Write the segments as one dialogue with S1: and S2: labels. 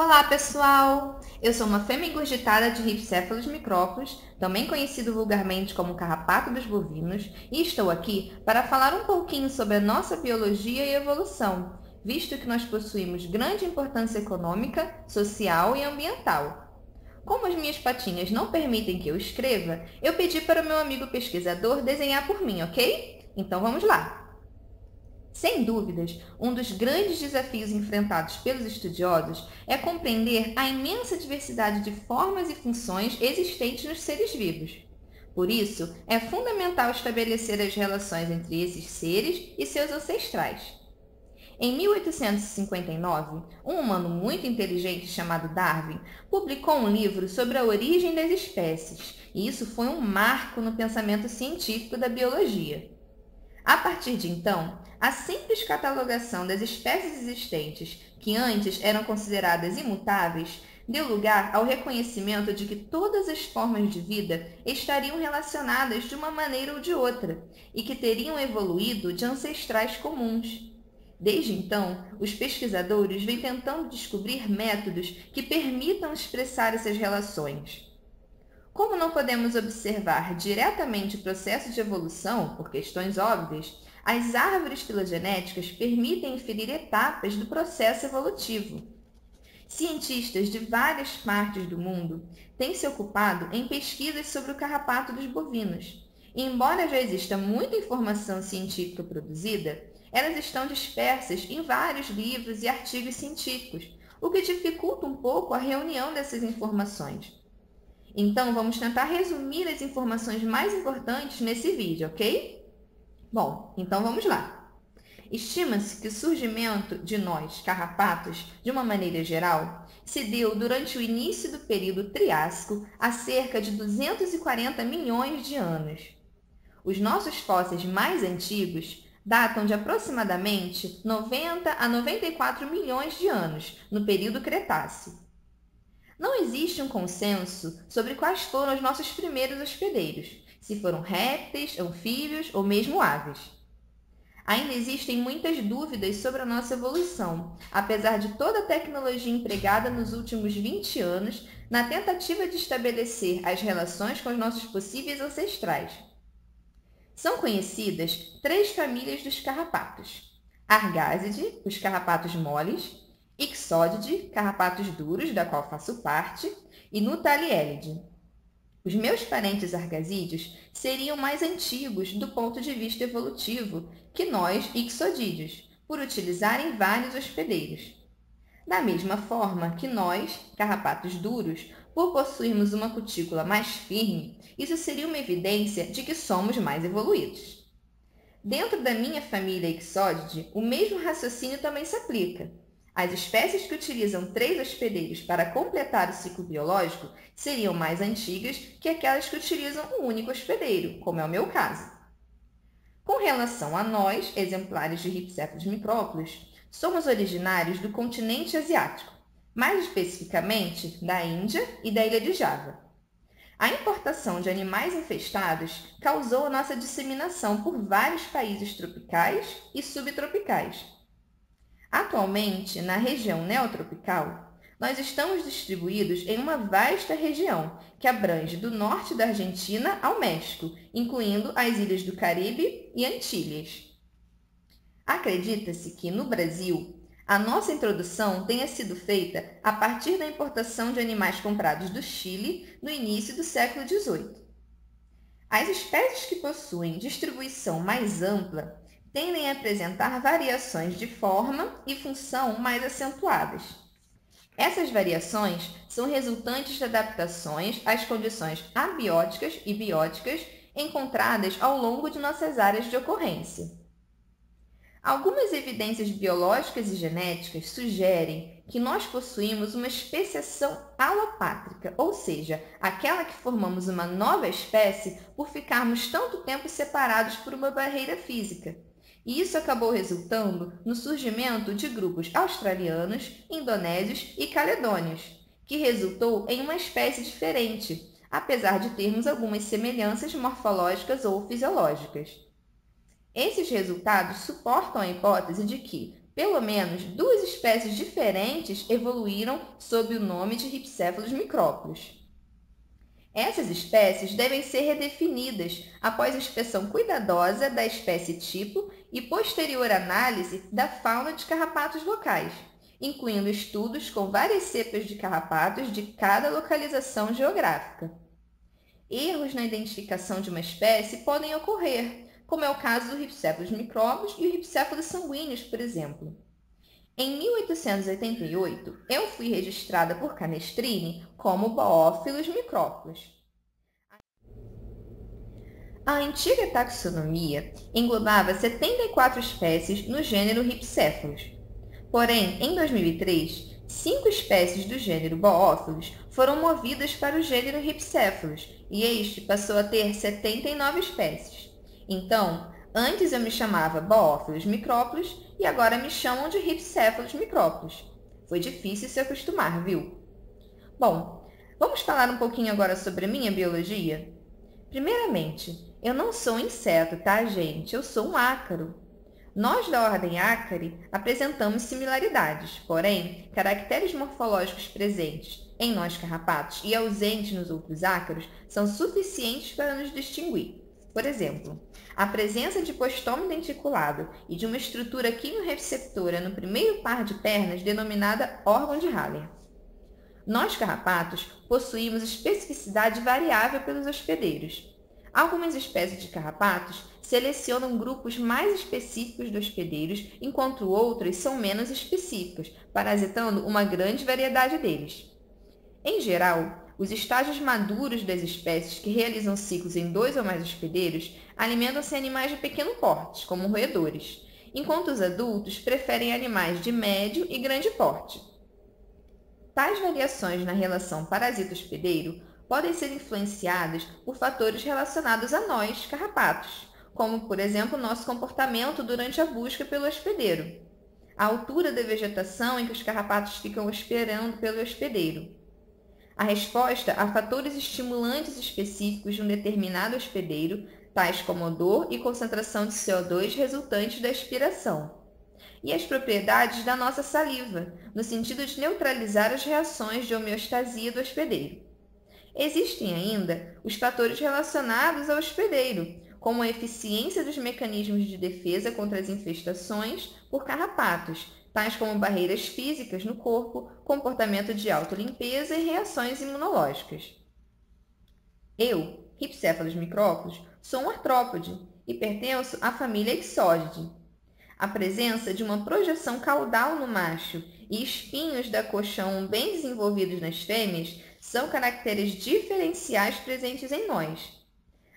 S1: Olá, pessoal! Eu sou uma fêmea ingurgitada de Rhipicephalus micrópolis, também conhecido vulgarmente como carrapato dos bovinos, e estou aqui para falar um pouquinho sobre a nossa biologia e evolução, visto que nós possuímos grande importância econômica, social e ambiental. Como as minhas patinhas não permitem que eu escreva, eu pedi para o meu amigo pesquisador desenhar por mim, ok? Então vamos lá! Sem dúvidas, um dos grandes desafios enfrentados pelos estudiosos é compreender a imensa diversidade de formas e funções existentes nos seres vivos. Por isso, é fundamental estabelecer as relações entre esses seres e seus ancestrais. Em 1859, um humano muito inteligente chamado Darwin publicou um livro sobre a origem das espécies, e isso foi um marco no pensamento científico da biologia. A partir de então, a simples catalogação das espécies existentes, que antes eram consideradas imutáveis, deu lugar ao reconhecimento de que todas as formas de vida estariam relacionadas de uma maneira ou de outra e que teriam evoluído de ancestrais comuns. Desde então, os pesquisadores vêm tentando descobrir métodos que permitam expressar essas relações. Como não podemos observar diretamente o processo de evolução, por questões óbvias, as árvores filogenéticas permitem inferir etapas do processo evolutivo. Cientistas de várias partes do mundo têm se ocupado em pesquisas sobre o carrapato dos bovinos. E, embora já exista muita informação científica produzida, elas estão dispersas em vários livros e artigos científicos, o que dificulta um pouco a reunião dessas informações. Então, vamos tentar resumir as informações mais importantes nesse vídeo, ok? Bom, então vamos lá. Estima-se que o surgimento de nós, carrapatos, de uma maneira geral, se deu durante o início do período Triássico, há cerca de 240 milhões de anos. Os nossos fósseis mais antigos datam de aproximadamente 90 a 94 milhões de anos, no período Cretáceo. Não existe um consenso sobre quais foram os nossos primeiros hospedeiros, se foram répteis, anfíbios ou mesmo aves. Ainda existem muitas dúvidas sobre a nossa evolução, apesar de toda a tecnologia empregada nos últimos 20 anos na tentativa de estabelecer as relações com os nossos possíveis ancestrais. São conhecidas três famílias dos carrapatos: Argásidae, os carrapatos moles; Ixodidae, carrapatos duros, da qual faço parte; e Nutalieleidae. Os meus parentes argasídeos seriam mais antigos do ponto de vista evolutivo que nós, ixodídeos, por utilizarem vários hospedeiros. Da mesma forma que nós, carrapatos duros, por possuirmos uma cutícula mais firme, isso seria uma evidência de que somos mais evoluídos. Dentro da minha família Ixodidae, o mesmo raciocínio também se aplica. As espécies que utilizam 3 hospedeiros para completar o ciclo biológico seriam mais antigas que aquelas que utilizam um único hospedeiro, como é o meu caso. Com relação a nós, exemplares de Rhipicephalus micrópolis, somos originários do continente asiático, mais especificamente da Índia e da ilha de Java. A importação de animais infestados causou a nossa disseminação por vários países tropicais e subtropicais. Atualmente, na região neotropical, nós estamos distribuídos em uma vasta região que abrange do norte da Argentina ao México, incluindo as ilhas do Caribe e Antilhas. Acredita-se que, no Brasil, a nossa introdução tenha sido feita a partir da importação de animais comprados do Chile no início do século XVIII. As espécies que possuem distribuição mais ampla tendem a apresentar variações de forma e função mais acentuadas. Essas variações são resultantes de adaptações às condições abióticas e bióticas encontradas ao longo de nossas áreas de ocorrência. Algumas evidências biológicas e genéticas sugerem que nós possuímos uma especiação alopátrica, ou seja, aquela que formamos uma nova espécie por ficarmos tanto tempo separados por uma barreira física. E isso acabou resultando no surgimento de grupos australianos, indonésios e caledônios, que resultou em uma espécie diferente, apesar de termos algumas semelhanças morfológicas ou fisiológicas. Esses resultados suportam a hipótese de que, Pelo menos 2 espécies diferentes evoluíram sob o nome de Rhipicephalus micrópolis. Essas espécies devem ser redefinidas após inspeção cuidadosa da espécie tipo e posterior análise da fauna de carrapatos locais, incluindo estudos com várias cepas de carrapatos de cada localização geográfica. Erros na identificação de uma espécie podem ocorrer, como é o caso do Rhipicephalus micrópolis e o Rhipicephalus sanguíneos, por exemplo. Em 1888, eu fui registrada por Canestrini como Boófilos micrópolis. A antiga taxonomia englobava 74 espécies no gênero Rhipicephalus. Porém, em 2003, 5 espécies do gênero Boófilos foram movidas para o gênero Rhipicephalus e este passou a ter 79 espécies. Então, antes eu me chamava Boófilos micrópolis e agora me chamam de Rhipicephalus micrópolis. Foi difícil se acostumar, viu? Bom, vamos falar um pouquinho agora sobre a minha biologia? Primeiramente, eu não sou um inseto, tá, gente? Eu sou um ácaro. Nós da ordem Ácare apresentamos similaridades, porém, caracteres morfológicos presentes em nós carrapatos e ausentes nos outros ácaros são suficientes para nos distinguir. Por exemplo, a presença de postômio denticulado e de uma estrutura quimioreceptora no primeiro par de pernas denominada órgão de Haller. Nós carrapatos possuímos especificidade variável pelos hospedeiros. Algumas espécies de carrapatos selecionam grupos mais específicos de hospedeiros, enquanto outras são menos específicas, parasitando uma grande variedade deles. Em geral, os estágios maduros das espécies que realizam ciclos em 2 ou mais hospedeiros alimentam-se animais de pequeno porte, como roedores, enquanto os adultos preferem animais de médio e grande porte. Tais variações na relação parasita-hospedeiro podem ser influenciadas por fatores relacionados a nós, carrapatos, como, por exemplo, nosso comportamento durante a busca pelo hospedeiro, a altura da vegetação em que os carrapatos ficam esperando pelo hospedeiro, a resposta a fatores estimulantes específicos de um determinado hospedeiro, tais como odor e concentração de CO2 resultantes da expiração, e as propriedades da nossa saliva, no sentido de neutralizar as reações de homeostasia do hospedeiro. Existem ainda os fatores relacionados ao hospedeiro, como a eficiência dos mecanismos de defesa contra as infestações por carrapatos, tais como barreiras físicas no corpo, comportamento de autolimpeza e reações imunológicas. Eu, Rhipicephalus micrópolis, sou um artrópode e pertenço à família Ixódidae. A presença de uma projeção caudal no macho e espinhos da coxão bem desenvolvidos nas fêmeas são caracteres diferenciais presentes em nós.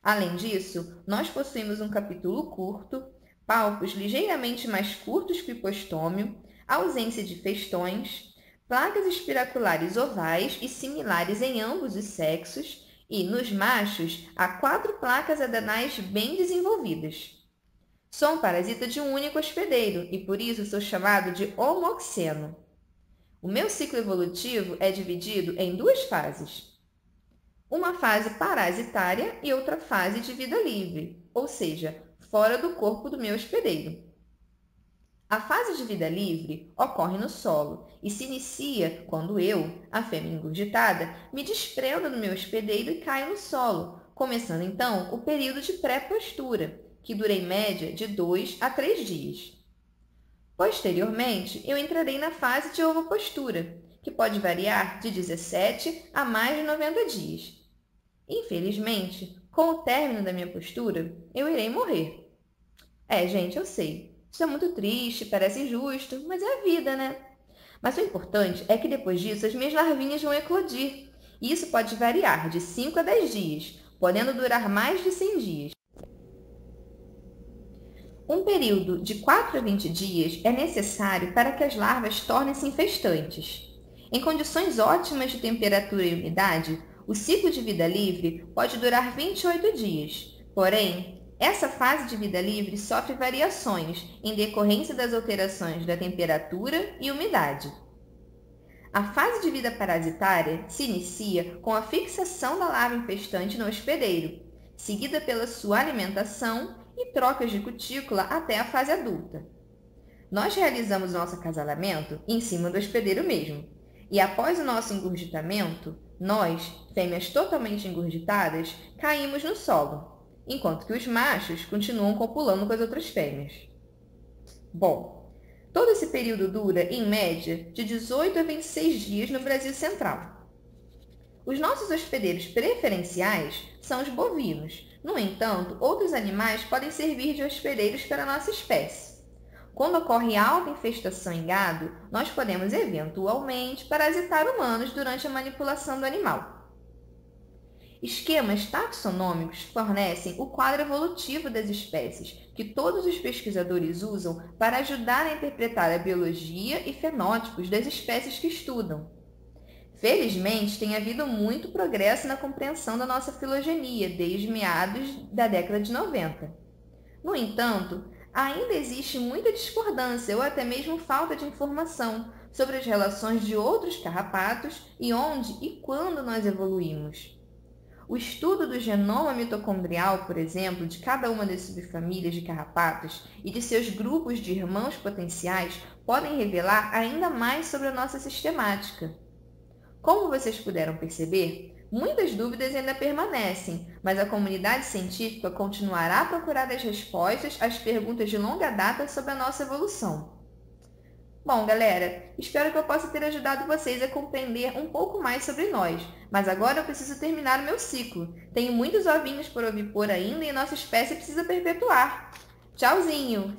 S1: Além disso, nós possuímos um capítulo curto, palpos ligeiramente mais curtos que o hipostômio, ausência de festões, placas espiraculares ovais e similares em ambos os sexos e, nos machos, há 4 placas adenais bem desenvolvidas. Sou um parasita de um único hospedeiro e, por isso, sou chamado de homoxeno. O meu ciclo evolutivo é dividido em 2 fases. Uma fase parasitária e outra fase de vida livre, ou seja, fora do corpo do meu hospedeiro. A fase de vida livre ocorre no solo e se inicia quando eu, a fêmea ingurgitada, me desprendo do meu hospedeiro e caio no solo, começando então o período de pré-postura, que dura em média de 2 a 3 dias. Posteriormente, eu entrarei na fase de ovopostura, que pode variar de 17 a mais de 90 dias. Infelizmente, com o término da minha postura, eu irei morrer. Gente, eu sei, isso é muito triste, parece injusto, mas é a vida, né? Mas o importante é que depois disso as minhas larvinhas vão eclodir, e isso pode variar de 5 a 10 dias, podendo durar mais de 100 dias. Um período de 4 a 20 dias é necessário para que as larvas tornem-se infestantes. Em condições ótimas de temperatura e umidade, o ciclo de vida livre pode durar 28 dias. Porém, essa fase de vida livre sofre variações em decorrência das alterações da temperatura e umidade. A fase de vida parasitária se inicia com a fixação da larva infestante no hospedeiro, seguida pela sua alimentação e trocas de cutícula até a fase adulta. Nós realizamos nosso acasalamento em cima do hospedeiro mesmo. E após o nosso engurgitamento, nós, fêmeas totalmente engurgitadas, caímos no solo, enquanto que os machos continuam copulando com as outras fêmeas. Bom, todo esse período dura, em média, de 18 a 26 dias no Brasil Central. Os nossos hospedeiros preferenciais são os bovinos. No entanto, outros animais podem servir de hospedeiros para a nossa espécie. Quando ocorre alta infestação em gado, nós podemos, eventualmente, parasitar humanos durante a manipulação do animal. Esquemas taxonômicos fornecem o quadro evolutivo das espécies, que todos os pesquisadores usam para ajudar a interpretar a biologia e fenótipos das espécies que estudam. Felizmente, tem havido muito progresso na compreensão da nossa filogenia desde meados da década de 90. No entanto, ainda existe muita discordância ou até mesmo falta de informação sobre as relações de outros carrapatos e onde e quando nós evoluímos. O estudo do genoma mitocondrial, por exemplo, de cada uma das subfamílias de carrapatos e de seus grupos de irmãos potenciais podem revelar ainda mais sobre a nossa sistemática. Como vocês puderam perceber, muitas dúvidas ainda permanecem, mas a comunidade científica continuará a procurar as respostas às perguntas de longa data sobre a nossa evolução. Bom, galera, espero que eu possa ter ajudado vocês a compreender um pouco mais sobre nós, mas agora eu preciso terminar o meu ciclo. Tenho muitos ovinhos por ovipor ainda e nossa espécie precisa perpetuar. Tchauzinho!